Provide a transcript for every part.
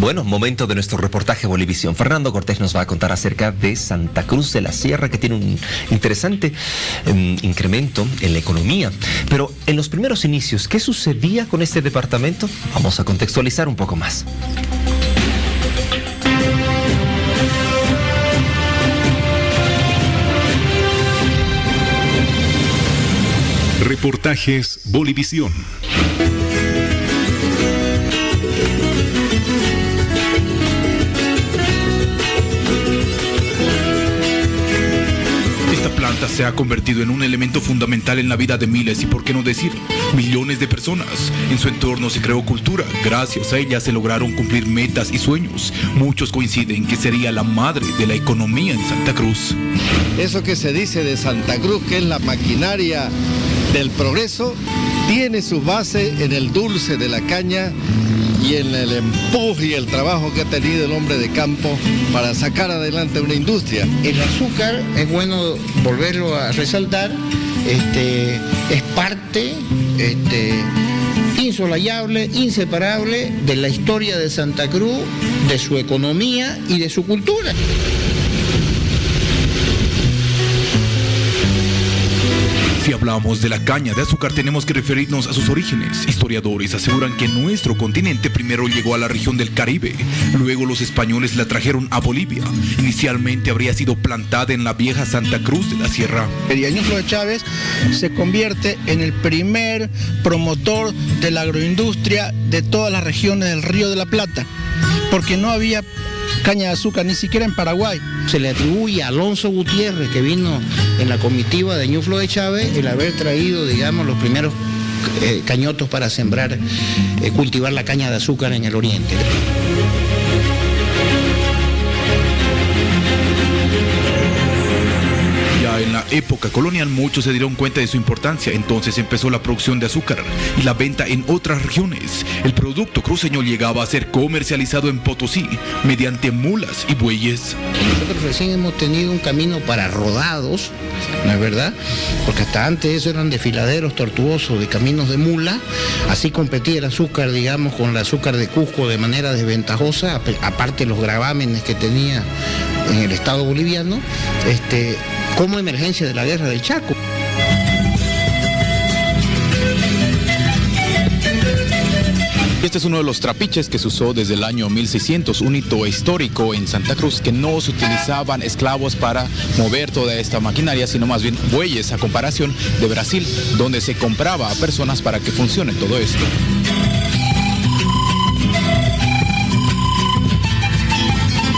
Bueno, momento de nuestro reportaje Bolivisión. Fernando Cortés nos va a contar acerca de Santa Cruz de la Sierra, que tiene un interesante incremento en la economía. Pero en los primeros inicios, ¿qué sucedía con este departamento? Vamos a contextualizar un poco más. Reportajes Bolivisión. Esta planta se ha convertido en un elemento fundamental en la vida de miles y, por qué no decir, millones de personas. En su entorno se creó cultura. Gracias a ella se lograron cumplir metas y sueños. Muchos coinciden que sería la madre de la economía en Santa Cruz. Eso que se dice de Santa Cruz, que es la maquinaria del progreso, tiene su base en el dulce de la caña y en el empuje y el trabajo que ha tenido el hombre de campo para sacar adelante una industria. El azúcar, es bueno volverlo a resaltar, es parte insolayable, inseparable de la historia de Santa Cruz, de su economía y de su cultura. Si hablamos de la caña de azúcar, tenemos que referirnos a sus orígenes. Historiadores aseguran que nuestro continente primero llegó a la región del Caribe, luego los españoles la trajeron a Bolivia. Inicialmente habría sido plantada en la vieja Santa Cruz de la Sierra. Ñuflo de Chávez se convierte en el primer promotor de la agroindustria de todas las regiones del Río de la Plata, porque no había caña de azúcar ni siquiera en Paraguay. Se le atribuye a Alonso Gutiérrez, que vino en la comitiva de Ñuflo de Chávez, el haber traído, digamos, los primeros cañotos para sembrar, cultivar la caña de azúcar en el oriente. En la época colonial muchos se dieron cuenta de su importancia, entonces empezó la producción de azúcar y la venta en otras regiones. El producto cruceño llegaba a ser comercializado en Potosí mediante mulas y bueyes. Nosotros recién hemos tenido un camino para rodados, ¿no es verdad? Porque hasta antes eso eran desfiladeros tortuosos de caminos de mula. Así competía el azúcar, digamos, con el azúcar de Cusco de manera desventajosa, aparte los gravámenes que tenía en el estado boliviano, como emergencia de la guerra del Chaco. Este es uno de los trapiches que se usó desde el año 1600, un hito histórico en Santa Cruz, que no se utilizaban esclavos para mover toda esta maquinaria, sino más bien bueyes, a comparación de Brasil, donde se compraba a personas para que funcione todo esto.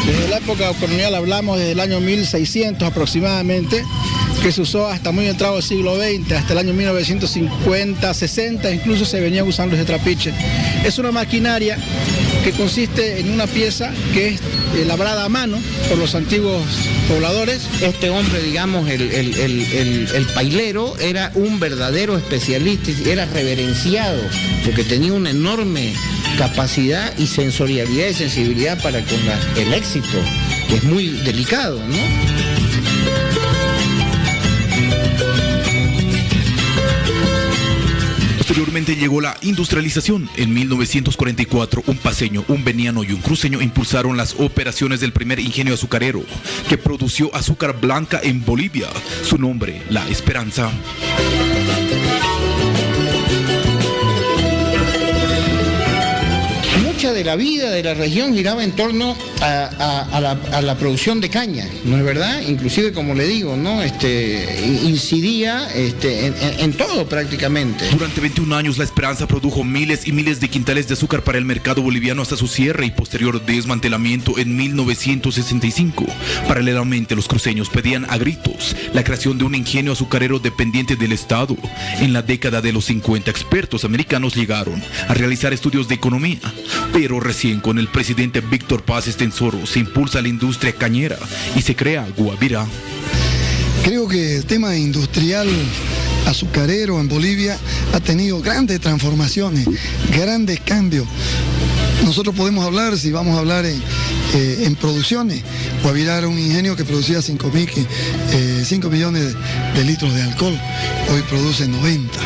Desde la época colonial hablamos desde el año 1600 aproximadamente, que se usó hasta muy entrado el siglo XX, hasta el año 1950, 60, incluso se venía usando ese trapiche. Es una maquinaria que consiste en una pieza que es labrada a mano por los antiguos pobladores. Este hombre, digamos, el pailero, era un verdadero especialista, era reverenciado, porque tenía una enorme capacidad y sensorialidad y sensibilidad para con el éxito, que es muy delicado, ¿no? Posteriormente llegó la industrialización. En 1944, un paceño, un veniano y un cruceño impulsaron las operaciones del primer ingenio azucarero, que produció azúcar blanca en Bolivia. Su nombre, La Esperanza. Mucha de la vida de la región giraba en torno a la producción de caña, ¿no es verdad? Inclusive, como le digo, ¿no? Incidía en todo prácticamente. Durante 21 años La Esperanza produjo miles y miles de quintales de azúcar para el mercado boliviano hasta su cierre y posterior desmantelamiento en 1965. Paralelamente, los cruceños pedían a gritos la creación de un ingenio azucarero dependiente del Estado. En la década de los 50, expertos americanos llegaron a realizar estudios de economía, pero recién con el presidente Víctor Paz Estenssoro se impulsa la industria cañera y se crea Guavirá. Creo que el tema industrial azucarero en Bolivia ha tenido grandes transformaciones, grandes cambios. Nosotros podemos hablar, si vamos a hablar en producciones, Guavirá era un ingenio que producía 5 millones de litros de alcohol, hoy produce 90.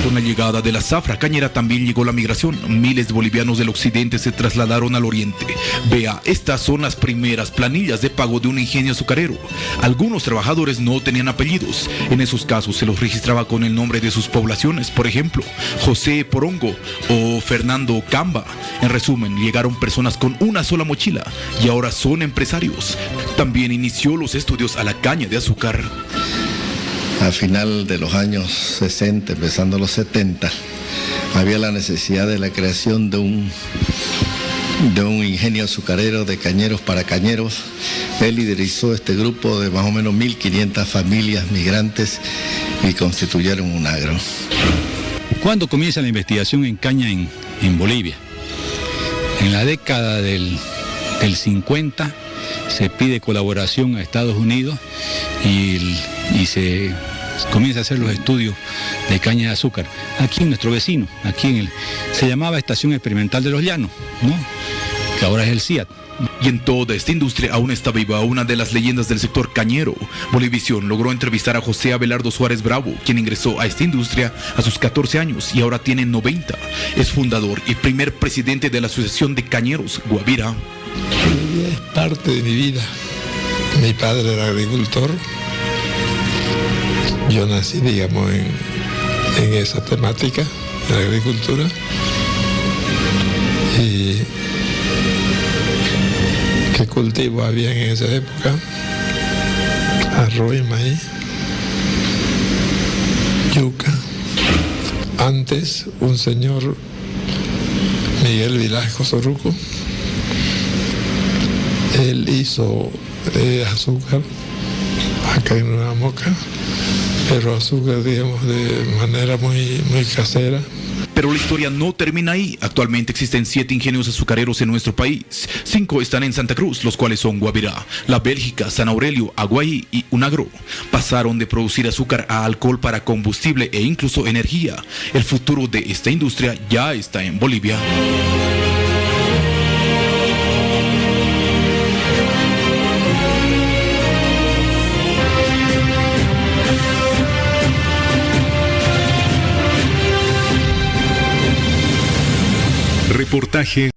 Con la llegada de la zafra cañera también llegó la migración. Miles de bolivianos del occidente se trasladaron al oriente. Vea, estas son las primeras planillas de pago de un ingenio azucarero. Algunos trabajadores no tenían apellidos. En esos casos se los registraba con el nombre de sus poblaciones. Por ejemplo, José Porongo o Fernando Camba. En resumen, llegaron personas con una sola mochila y ahora son empresarios. También inició los estudios a la caña de azúcar. A final de los años 60, empezando los 70, había la necesidad de la creación de un ingenio azucarero de cañeros para cañeros. Él liderizó este grupo de más o menos 1.500 familias migrantes y constituyeron un agro. ¿Cuándo comienza la investigación en caña en Bolivia? En la década del 50 se pide colaboración a Estados Unidos y se comienza a hacer los estudios de caña de azúcar. Aquí en nuestro vecino, se llamaba Estación Experimental de los Llanos, ¿no? Que ahora es el CIAT. Y en toda esta industria aún está viva una de las leyendas del sector cañero. Bolivisión logró entrevistar a José Abelardo Suárez Bravo, quien ingresó a esta industria a sus 14 años y ahora tiene 90. Es fundador y primer presidente de la Asociación de Cañeros Guabira. Es parte de mi vida. Mi padre era agricultor. Yo nací, digamos, en esa temática, en la agricultura. Y ¿qué cultivo había en esa época? Arroz y maíz, yuca. Antes, un señor, Miguel Velasco Soruco, él hizo azúcar acá en Nueva Moca, pero azúcar, digamos, de manera muy casera. Pero la historia no termina ahí. Actualmente existen 7 ingenios azucareros en nuestro país. 5 están en Santa Cruz, los cuales son Guabirá, La Bélgica, San Aurelio, Aguaí y Unagro. Pasaron de producir azúcar a alcohol para combustible e incluso energía. El futuro de esta industria ya está en Bolivia. Reportaje